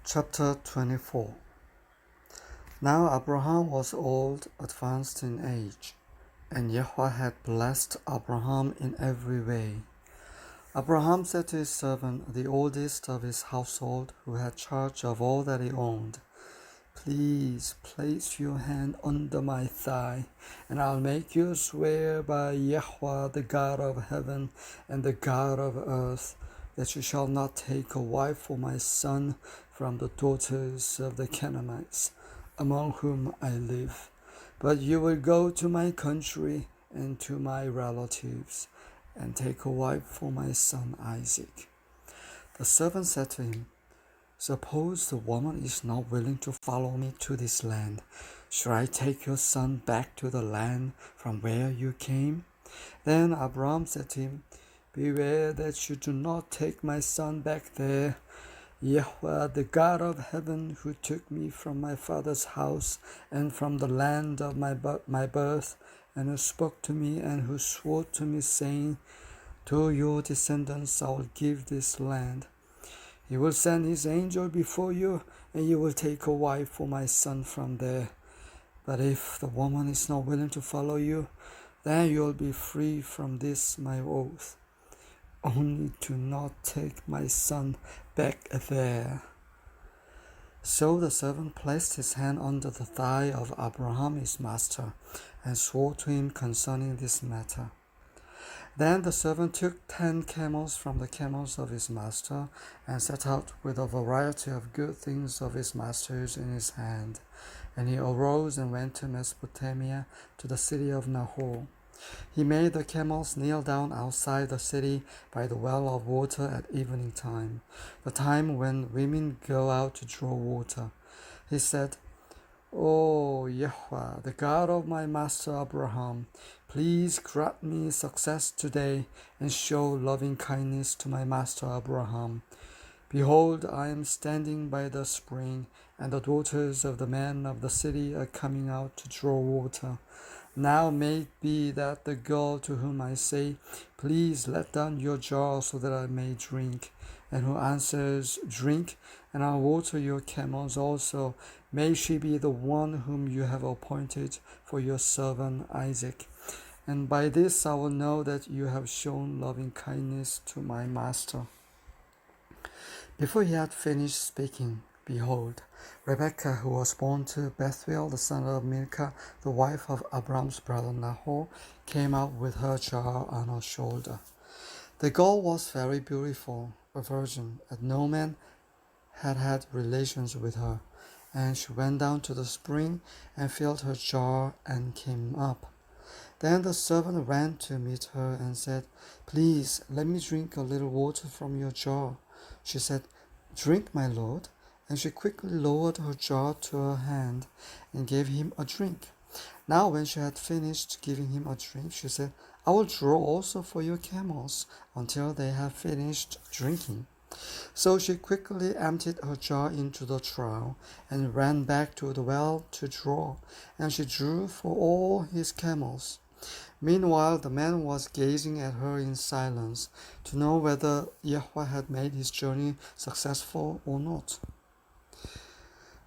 Chapter 24. Now Abraham was old, advanced in age, and Yahweh had blessed Abraham in every way. Abraham said to his servant, the oldest of his household, who had charge of all that he owned, "Please place your hand under my thigh, and I'll make you swear by Yahweh, the God of heaven and the God of earth, that you shall not take a wife for my son from the daughters of the Canaanites, among whom I live. But you will go to my country and to my relatives, and take a wife for my son Isaac." The servant said to him, "Suppose the woman is not willing to follow me to this land. Should I take your son back to the land from where you came?" Then Abram said to him, "Beware that you do not take my son back there. Yahweh, the God of heaven, who took me from my father's house and from the land of my birth, and who spoke to me and who swore to me, saying, 'To your descendants I will give this land.' He will send his angel before you, and you will take a wife for my son from there. But if the woman is not willing to follow you, then you will be free from this my oath. Only do not take my son back there." So the servant placed his hand under the thigh of Abraham his master, and swore to him concerning this matter. Then the servant took 10 camels from the camels of his master, and set out with a variety of good things of his master's in his hand. And he arose and went to Mesopotamia, to the city of Nahor. He made the camels kneel down outside the city by the well of water at evening time, the time when women go out to draw water. He said, "O Yahweh, the God of my master Abraham, please grant me success today and show loving kindness to my master Abraham. Behold, I am standing by the spring, and the daughters of the men of the city are coming out to draw water. Now may it be that the girl to whom I say, 'Please let down your jar so that I may drink,' and who answers, 'Drink, and I'll water your camels also,' may she be the one whom you have appointed for your servant Isaac. And by this I will know that you have shown loving kindness to my master." Before he had finished speaking, behold, Rebekah, who was born to Bethuel the son of Milcah, the wife of Abram's brother Nahor, came out with her jar on her shoulder. The girl was very beautiful, a virgin, and no man had had relations with her. And she went down to the spring and filled her jar and came up. Then the servant ran to meet her and said, "Please, let me drink a little water from your jar." She said, "Drink, my lord." And she quickly lowered her jar to her hand and gave him a drink. Now when she had finished giving him a drink, she said, "I will draw also for your camels until they have finished drinking." So she quickly emptied her jar into the trough and ran back to the well to draw, and she drew for all his camels. Meanwhile the man was gazing at her in silence to know whether Yahweh had made his journey successful or not.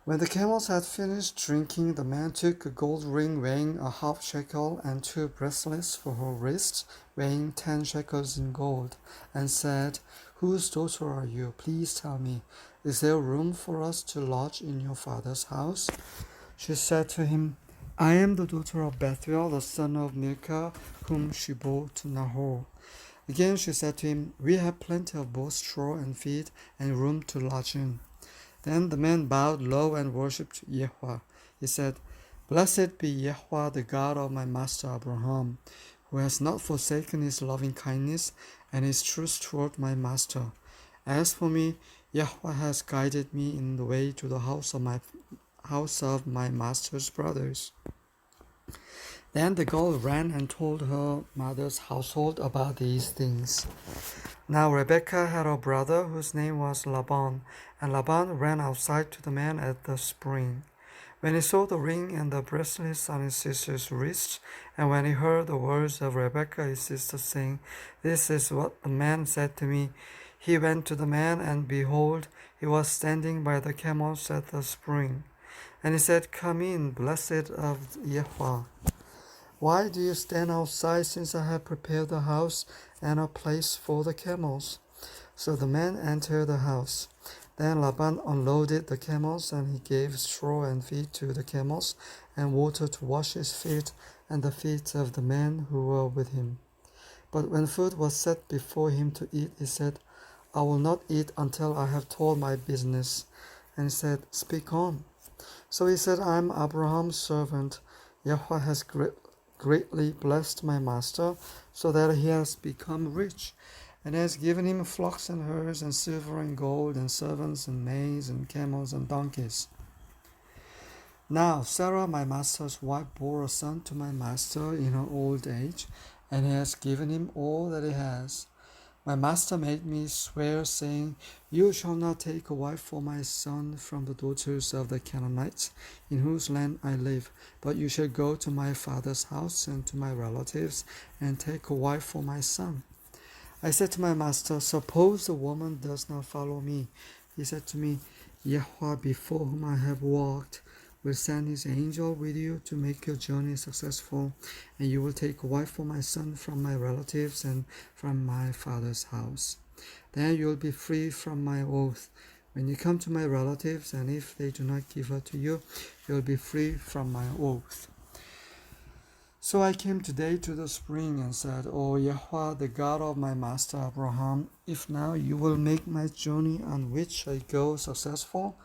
When the camels had finished drinking, the man took a gold ring weighing a half shekel and 2 bracelets for her wrists weighing 10 shekels in gold, and said, "Whose daughter are you? Please tell me. Is there room for us to lodge in your father's house?" She said to him, "I am the daughter of Bethuel, the son of Milcah, whom she bore to Nahor." Again she said to him, "We have plenty of both straw and feed, and room to lodge in." Then the man bowed low and worshipped Yahweh. He said, "Blessed be Yahweh, the God of my master Abraham, who has not forsaken his loving kindness and his truth toward my master. As for me, Yahweh has guided me in the way to the house of my master's brothers." Then the girl ran and told her mother's household about these things. Now Rebekah had a brother whose name was Laban, and Laban ran outside to the man at the spring. When he saw the ring and the bracelets on his sister's wrist, and when he heard the words of Rebekah his sister saying, "This is what the man said to me," he went to the man, and behold, He was standing by the camels at the spring. And he said, "Come in, blessed of Yahweh. Why do you stand outside, since I have prepared the house and a place for the camels?" So the man entered the house. Then Laban unloaded the camels, and he gave straw and feed to the camels, and water to wash his feet and the feet of the men who were with him. But when food was set before him to eat, he said, "I will not eat until I have told my business." And he said, "Speak on." So he said, "I am Abraham's servant. Yahweh has greatly blessed my master, so that he has become rich, and has given him flocks and herds, and silver and gold, and servants, and maids, and camels, and donkeys. Now Sarah, my master's wife, bore a son to my master in her old age, and he has given him all that he has. My master made me swear, saying, 'You shall not take a wife for my son from the daughters of the Canaanites, in whose land I live, but you shall go to my father's house and to my relatives, and take a wife for my son.' I said to my master, 'Suppose the woman does not follow me.' He said to me, 'Yahweh, before whom I have walked, will send his angel with you to make your journey successful, and you will take a wife for my son from my relatives and from my father's house. Then you will be free from my oath. When you come to my relatives, and if they do not give her to you, you will be free from my oath.' So I came today to the spring and said, 'O Yahweh, the God of my master Abraham, if now you will make my journey on which I go successful,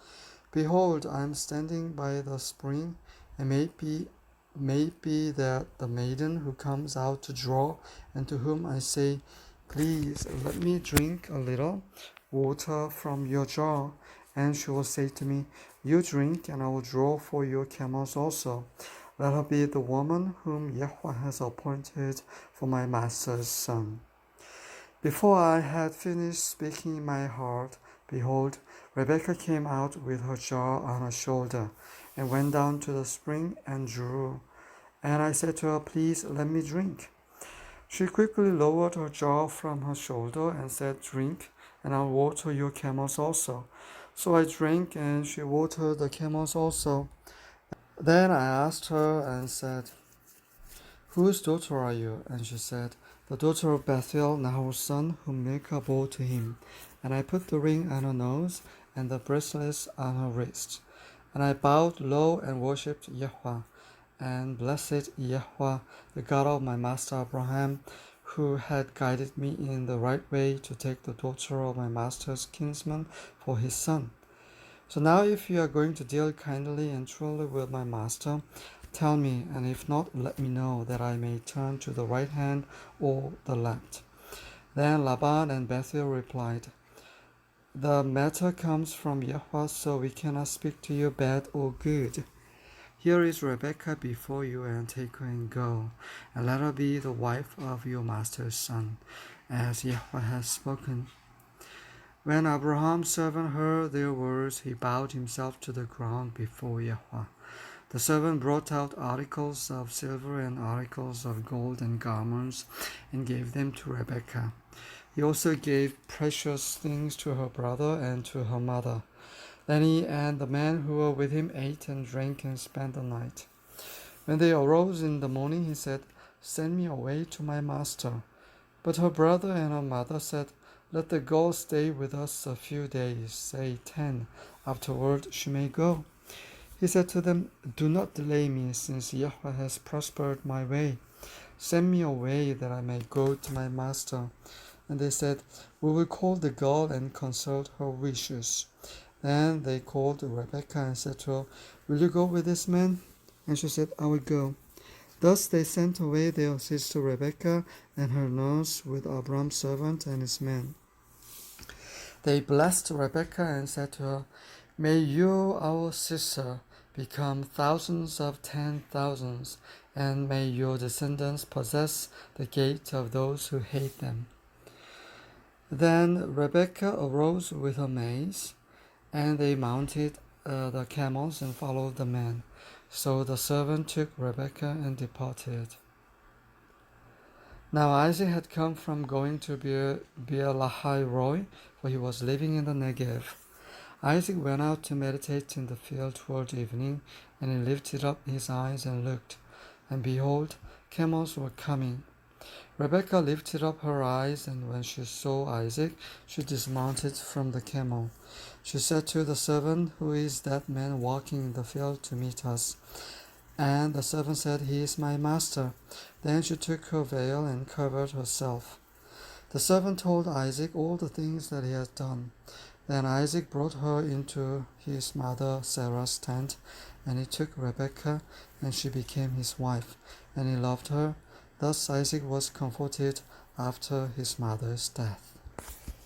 behold, I am standing by the spring, and may be that the maiden who comes out to draw, and to whom I say, "Please let me drink a little water from your jar," and she will say to me, "You drink, and I will draw for your camels also." Let her be the woman whom Yahweh has appointed for my master's son." Before I had finished speaking in my heart, behold, Rebekah came out with her jar on her shoulder, and went down to the spring and drew. And I said to her, "Please let me drink." She quickly lowered her jar from her shoulder and said, "Drink, and I'll water your camels also." So I drank, and she watered the camels also. Then I asked her and said, "Whose daughter are you?" And she said, "The daughter of Bethuel, Nahor's son, whom Milcah bore to him." And I put the ring on her nose and the bracelets on her wrist. And I bowed low and worshipped Yahweh, and blessed Yahweh, the God of my master Abraham, who had guided me in the right way to take the daughter of my master's kinsman for his son. So now if you are going to deal kindly and truly with my master, tell me, and if not, let me know, that I may turn to the right hand or the left." Then Laban and Bethuel replied, "The matter comes from Yahweh, so we cannot speak to you bad or good. Here is Rebekah before you, and take her and go, and let her be the wife of your master's son, as Yahweh has spoken." When Abraham's servant heard their words, he bowed himself to the ground before Yahweh. The servant brought out articles of silver and articles of gold and garments, and gave them to Rebekah. He also gave precious things to her brother and to her mother. Then he and the men who were with him ate and drank and spent the night. When they arose in the morning, he said, "Send me away to my master." But her brother and her mother said, "Let the girl stay with us a few days, say 10. Afterward she may go." He said to them, "Do not delay me, since Yahweh has prospered my way. Send me away, that I may go to my master." And they said, "We will call the girl and consult her wishes." Then they called Rebekah and said to her, "Will you go with this man?" And she said, "I will go." Thus they sent away their sister Rebekah and her nurse with Abram's servant and his men. They blessed Rebekah and said to her, "May you, our sister, become thousands of 10,000s, and may your descendants possess the gate of those who hate them." Then Rebekah arose with her maids, and they mounted the camels and followed the men. So the servant took Rebekah and departed. Now Isaac had come from going to Beer-lahai-roi, for he was living in the Negev. Isaac went out to meditate in the field toward evening, and he lifted up his eyes and looked, and behold, camels were coming. Rebekah lifted up her eyes, and when she saw Isaac, she dismounted from the camel. She said to the servant, "Who is that man walking in the field to meet us?" And the servant said, "He is my master." Then she took her veil and covered herself. The servant told Isaac all the things that he had done. Then Isaac brought her into his mother Sarah's tent, and he took Rebekah, and she became his wife, and he loved her. Thus Isaac was comforted after his mother's death.